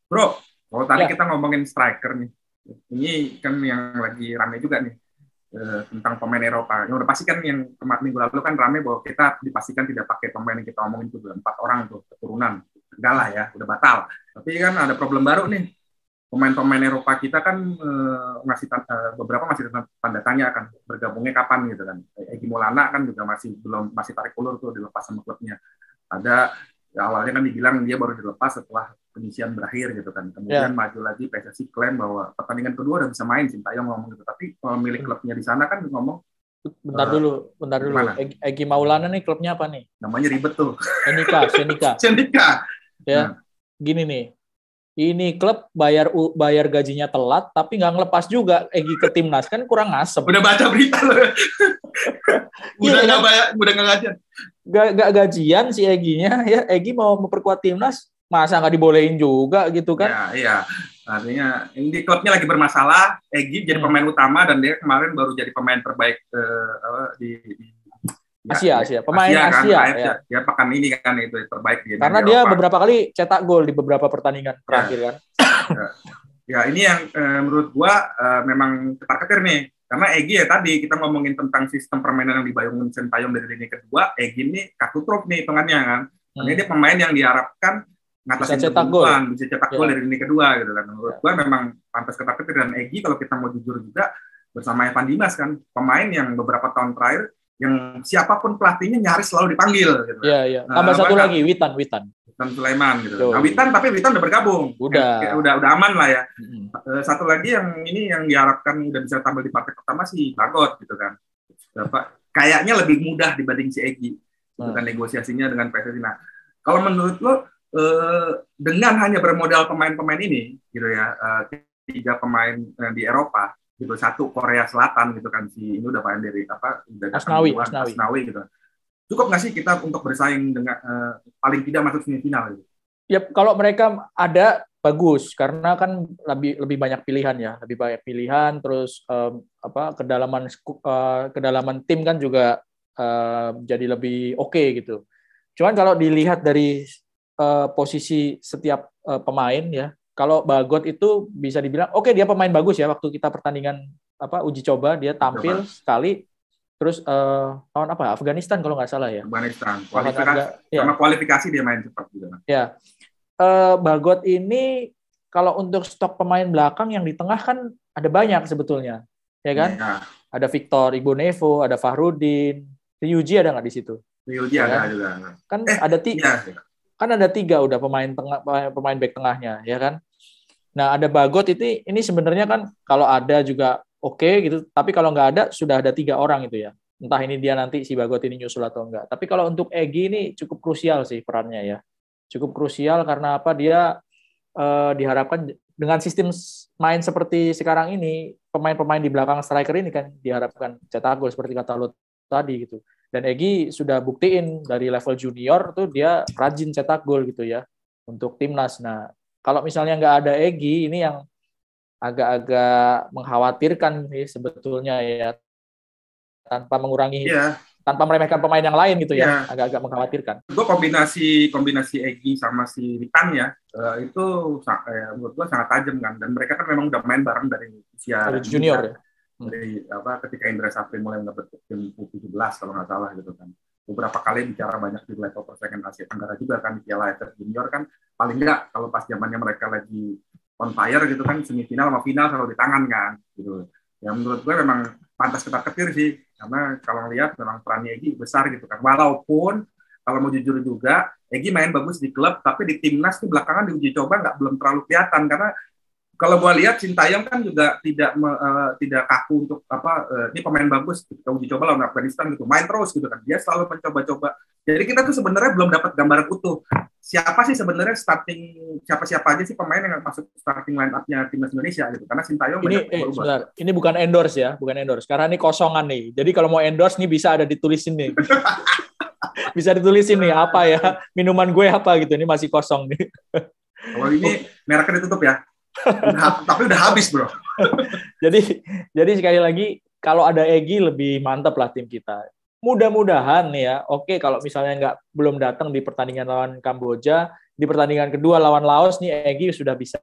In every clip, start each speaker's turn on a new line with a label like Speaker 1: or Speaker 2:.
Speaker 1: Bro, kalau tadi
Speaker 2: Ya,
Speaker 1: kita ngomongin striker nih, ini kan yang lagi rame juga nih tentang pemain Eropa. Yang udah pasti kan yang kemarin minggu lalu kan rame bahwa kita dipastikan tidak pakai pemain yang kita omongin itu 4 orang tuh keturunan. Enggak lah ya, udah batal. Tapi kan ada problem baru nih. Pemain-pemain Eropa kita kan beberapa masih tanda tanya akan bergabungnya kapan gitu kan. Egi Maulana kan juga masih tarik ulur tuh dilepas sama klubnya. Ada ya, awalnya kan dibilang dia baru dilepas setelah penyisian berakhir gitu kan. Kemudian
Speaker 2: ya.
Speaker 1: maju lagi PSSI klaim bahwa pertandingan kedua udah bisa main, Sintayong ngomong gitu. Tapi pemilik klubnya di sana kan ngomong
Speaker 2: Bentar dulu, bentar dulu.
Speaker 1: gimana?
Speaker 2: Egy Maulana nih klubnya apa nih?
Speaker 1: Namanya ribet tuh.
Speaker 2: Senika.
Speaker 1: Sendika.
Speaker 2: Ya,
Speaker 1: Nah,
Speaker 2: gini nih. Ini klub bayar gajinya telat, tapi nggak ngelepas juga Egy ke timnas kan kurang asem.
Speaker 1: udah baca berita loh.
Speaker 2: Iya
Speaker 1: udah nggak
Speaker 2: kan?
Speaker 1: bayar, udah nggak gajian.
Speaker 2: Gak gajian si Egynya ya. Egy mau memperkuat timnas, masa nggak dibolehin juga gitu kan?
Speaker 1: Ya, iya. Artinya ini klubnya lagi bermasalah. Egi jadi pemain utama dan dia kemarin baru jadi pemain terbaik
Speaker 2: Asia, pemain
Speaker 1: Asia kan,
Speaker 2: Asia
Speaker 1: AFC.
Speaker 2: ya.
Speaker 1: Ya pekan ini kan itu terbaik di
Speaker 2: Karena dia
Speaker 1: Eropa.
Speaker 2: beberapa kali cetak gol di beberapa pertandingan
Speaker 1: Ya,
Speaker 2: terakhir kan.
Speaker 1: ya, ya ini yang menurut gua memang ketar-ketir nih. Karena Egi ya tadi kita ngomongin tentang sistem permainan yang dibayangin Sintayong dari lini kedua, Egi ini kartu truf nih hitungannya kan. Karena dia pemain yang diharapkan ngatasin kebuntuan, bisa cetak gol dari lini kedua gitu kan. Menurut gua memang pantas ketar-ketir dan Egi kalau kita mau jujur juga bersama Evan Dimas kan, pemain yang beberapa tahun terakhir yang siapapun pelatihnya nyaris selalu dipanggil gitu kan.
Speaker 2: Iya, iya. Tambah satu lagi, Witan.
Speaker 1: Witan Sulaiman gitu. Nah, Witan udah bergabung. Udah aman lah ya. Satu lagi yang ini yang diharapkan udah bisa tampil di partai pertama sih Bagot gitu kan. Kayaknya lebih mudah dibanding si Egi. Gitu kan negosiasinya dengan PSSI. Nah, kalau menurut lo dengan hanya bermodal pemain-pemain ini gitu ya, 3 pemain di Eropa gitu, 1 Korea Selatan gitu kan, si ini udah main dari udah Asnawi gitu. Cukup nggak sih kita untuk bersaing dengan paling tidak masuk semifinal gitu?
Speaker 2: Ya, kalau mereka ada bagus karena kan lebih banyak pilihan ya, lebih banyak pilihan, terus kedalaman tim kan juga jadi lebih oke gitu. Cuman kalau dilihat dari posisi setiap pemain ya, kalau Bagot itu bisa dibilang oke, dia pemain bagus ya waktu kita pertandingan uji coba dia tampil sekali. Terus tahun Afghanistan kalau nggak salah ya.
Speaker 1: Afghanistan. Kualifikasi dia main cepat juga.
Speaker 2: Ya. Bagot ini kalau untuk stok pemain belakang yang di tengah kan ada banyak sebetulnya, ya kan? Ya. Ada Victor Igbonevo, ada Fahrudin, Ryuji ada nggak di situ?
Speaker 1: Ryuji ya ada kan? Juga.
Speaker 2: Kan ada kan ada 3 udah pemain back tengahnya, ya kan? Nah ada Bagot ini sebenarnya kan kalau ada juga oke gitu, tapi kalau nggak ada sudah ada 3 orang itu ya. Entah ini dia nanti si Bagot ini nyusul atau enggak. Tapi kalau untuk Egy ini cukup krusial sih perannya ya. Cukup krusial karena dia diharapkan dengan sistem main seperti sekarang ini, pemain-pemain di belakang striker ini kan diharapkan cetak gol seperti kata lo tadi gitu. Dan Egy sudah buktiin dari level junior tuh dia rajin cetak gol gitu ya untuk timnas. Nah, kalau misalnya nggak ada Egy ini yang agak-agak mengkhawatirkan sih sebetulnya ya, tanpa meremehkan pemain yang lain gitu ya, agak-agak mengkhawatirkan.
Speaker 1: Gue kombinasi Egy sama si Witan ya, itu menurut gue sangat tajam kan, dan mereka kan memang udah main bareng dari usia
Speaker 2: junior ya.
Speaker 1: Dari ketika Indra Safri mulai mendapat tim U17 kalau nggak salah gitu kan. Beberapa kali bicara banyak di level persaingan Asia Tenggara juga kan, di Piala AFF Junior kan, paling nggak kalau pas zamannya mereka lagi on fire gitu kan, semifinal sama final selalu di tangan kan gitu. Yang menurut gue memang pantas ketar-ketir sih, karena kalau ngelihat memang perannya Egy besar gitu kan. Walaupun kalau mau jujur juga, Egy main bagus di klub, tapi di timnas tuh belakangan di uji coba belum terlalu kelihatan, karena kalau gue lihat Sintayong kan juga tidak kaku untuk ini pemain bagus kita uji coba lawan Afghanistan gitu, main terus gitu kan, dia selalu mencoba-coba. Jadi kita tuh sebenarnya belum dapat gambaran utuh siapa sih sebenarnya siapa aja sih pemain yang masuk starting line up-nya timnas Indonesia gitu, karena Sintayong
Speaker 2: ini bukan endorse ya, karena ini kosongan nih. Jadi kalau mau endorse nih bisa ada ditulisin nih. Bisa ditulisin nih apa ya, minuman gue apa gitu, ini masih kosong nih.
Speaker 1: Kalau ini mereknya ditutup ya. Tapi udah habis bro.
Speaker 2: jadi sekali lagi kalau ada Egy lebih mantap lah tim kita. mudah-mudahan nih ya, oke kalau misalnya belum datang di pertandingan lawan Kamboja, di pertandingan kedua lawan Laos nih Egy sudah bisa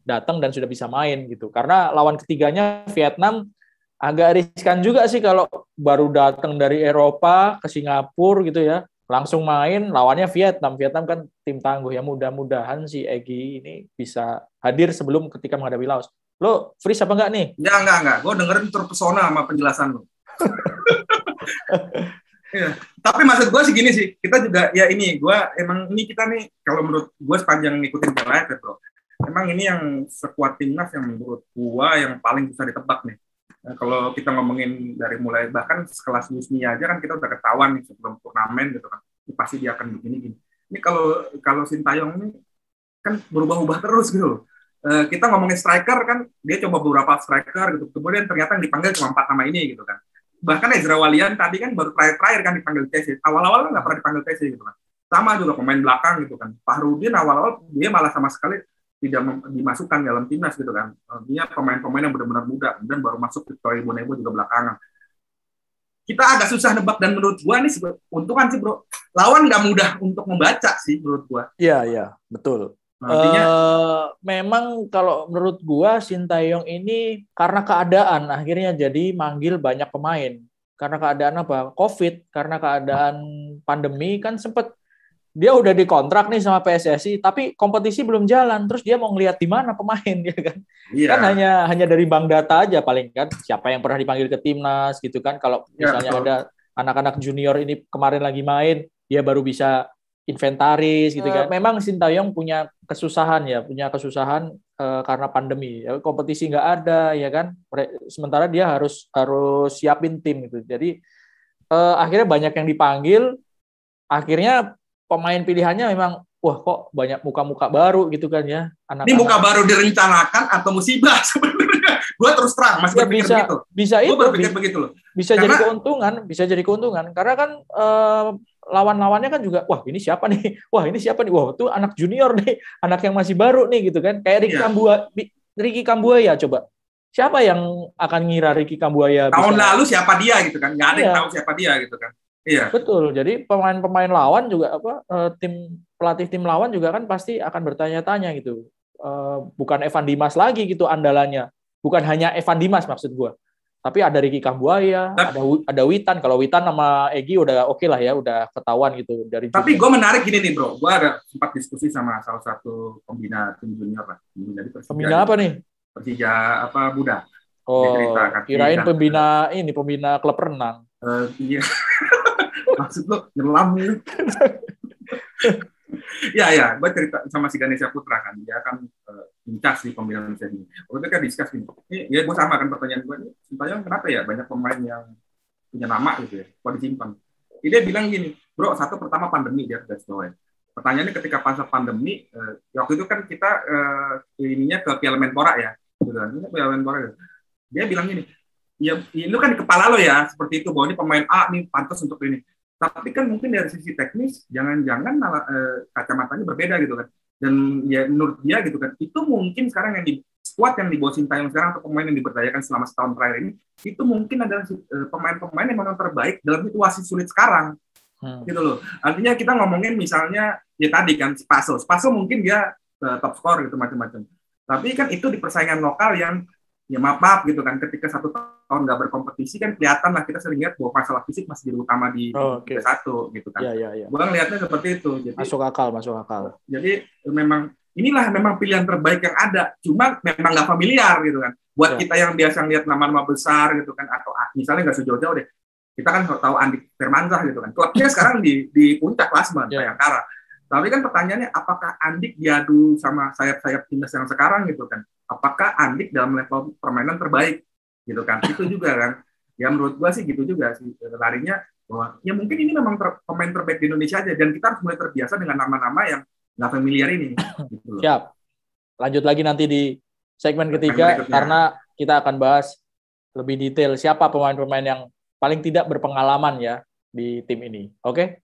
Speaker 2: datang dan sudah bisa main gitu. Karena lawan ketiganya Vietnam agak riskan juga sih kalau baru datang dari Eropa ke Singapura gitu ya, langsung main lawannya Vietnam. Vietnam kan tim tangguh ya, mudah-mudahan si Egy ini bisa hadir sebelum ketika menghadapi Laos. Lo freeze apa enggak nih?
Speaker 1: Ya enggak. Gue dengerin terpesona sama penjelasan lo. Ya. Tapi maksud gue sih gini sih, kita juga ya ini kita nih kalau menurut gue sepanjang ngikutin Piala AFF bro, emang ini yang sekuat timnas yang menurut gue yang paling bisa ditebak nih. Nah, kalau kita ngomongin dari mulai bahkan sekelas Yusmi aja kan kita udah ketahuan nih sebelum turnamen gitu kan, pasti dia akan begini. Ini kalau Sintayong ini kan berubah-ubah terus gitu. Kita ngomongin striker kan, dia coba beberapa striker gitu, kemudian ternyata yang dipanggil cuma 4 nama ini gitu kan. Bahkan Ezra Walian tadi kan baru terakhir kan dipanggil TC. Awal-awal kan nggak pernah dipanggil TC gitu kan. Sama juga pemain belakang gitu kan. Fahrudin awal-awal dia malah sama sekali tidak dimasukkan dalam timnas gitu kan. Dia pemain-pemain yang benar-benar muda, kemudian baru masuk Victor Ibu juga belakangan. Kita agak susah nebak dan menurut gua nih untungan sih bro. Lawan nggak mudah untuk membaca sih menurut gua.
Speaker 2: Iya, betul. Memang kalau menurut gua Sintayong ini karena keadaan akhirnya jadi manggil banyak pemain. Karena keadaan apa? COVID, karena keadaan pandemi kan sempat dia udah dikontrak nih sama PSSI, tapi kompetisi belum jalan. Terus dia mau ngelihat di mana pemain ya kan? Iya. Kan hanya dari bank data aja paling kan. Siapa yang pernah dipanggil ke timnas gitu kan? Kalau misalnya ada anak-anak junior ini kemarin lagi main, dia baru bisa inventaris gitu kan. Memang Sintayong punya kesusahan karena pandemi. Ya, kompetisi nggak ada ya kan. Sementara dia harus siapin tim gitu. Jadi akhirnya banyak yang dipanggil. Akhirnya pemain pilihannya memang wah kok banyak muka-muka baru gitu kan ya.
Speaker 1: Ini muka baru direncanakan atau musibah sebenarnya. Gue terus terang masih berpikir begitu. Gue berpikir begitu loh.
Speaker 2: Bisa jadi keuntungan karena kan lawan-lawannya kan juga wah ini siapa nih? Wah itu anak junior nih, anak yang masih baru nih gitu kan. Kayak Ricky Kambuaya coba. Siapa yang akan ngira Ricky Kambuaya
Speaker 1: tahun lalu siapa dia gitu kan? Nggak ada yang tahu siapa dia gitu kan. Iya.
Speaker 2: Betul. Jadi pemain-pemain lawan juga pelatih tim lawan juga kan pasti akan bertanya-tanya gitu. Bukan Evan Dimas lagi gitu andalannya. Bukan hanya Evan Dimas maksud gue. Tapi ada Ricky Kambuaya, ada Witan. Kalau Witan sama Egy udah oke lah ya, udah ketahuan gitu dari.
Speaker 1: Tapi gue menarik gini nih bro. Gue ada sempat diskusi sama salah satu pembina tim junior lah.
Speaker 2: Pembina apa nih?
Speaker 1: Persija Buda.
Speaker 2: Oh, kirain pembina klub renang.
Speaker 1: Iya. Maksud lo nyelam gitu. Ya, gue cerita sama si Ganesha Putra kan, dia kan incas di pembinaan Indonesia ini. Waktu itu kan discuss gini, ya gue sama kan pertanyaan gue ini, Sintayong kenapa ya banyak pemain yang punya nama gitu ya, kok disimpan. Dia bilang gini, bro, satu pertama pandemi dia sudah sesuai. Pertanyaannya ketika pas pandemi, waktu itu kan kita ininya ke Piala Menpora ya, Piala Menpora. Dia bilang gini, ya itu kan di kepala lo ya, seperti itu bahwa ini pemain A nih pantas untuk ini. Tapi kan mungkin dari sisi teknis, jangan-jangan malah kacamatanya berbeda gitu kan. Dan ya menurut dia gitu kan, itu mungkin sekarang skuad yang di bawah Sintayong sekarang atau pemain yang diberdayakan selama setahun terakhir ini, itu mungkin adalah pemain-pemain yang memang terbaik dalam situasi sulit sekarang. Gitu loh. Artinya kita ngomongin misalnya, ya tadi kan Spaso mungkin dia top score gitu macam-macam. Tapi kan itu di persaingan lokal yang ya maaf gitu kan, ketika 1 tahun nggak berkompetisi kan kelihatan lah, kita sering lihat bahwa masalah fisik masih jadi utama di Liga 1 gitu kan.
Speaker 2: Ya.
Speaker 1: Gue ngelihatnya seperti itu. Jadi,
Speaker 2: masuk akal.
Speaker 1: Jadi memang pilihan terbaik yang ada, cuma memang nggak familiar gitu kan. Buat kita yang biasa ngelihat nama-nama besar gitu kan, atau misalnya nggak sejauh-jauh deh, kita kan tahu Andik Firmansyah gitu kan. Klubnya sekarang di puncak klasemen Bayangkara. Tapi kan pertanyaannya, apakah Andik diadu sama sayap-sayap timnas yang sekarang gitu kan? Apakah Andik dalam level permainan terbaik gitu kan? Itu juga kan. Ya menurut gua sih gitu juga sih larinya, bahwa ya mungkin ini memang pemain terbaik di Indonesia aja, dan kita harus mulai terbiasa dengan nama-nama yang nggak familiar ini. Gitu loh.
Speaker 2: Siap. Lanjut lagi nanti di segmen ketiga karena kita akan bahas lebih detail siapa pemain-pemain yang paling tidak berpengalaman ya di tim ini. Oke?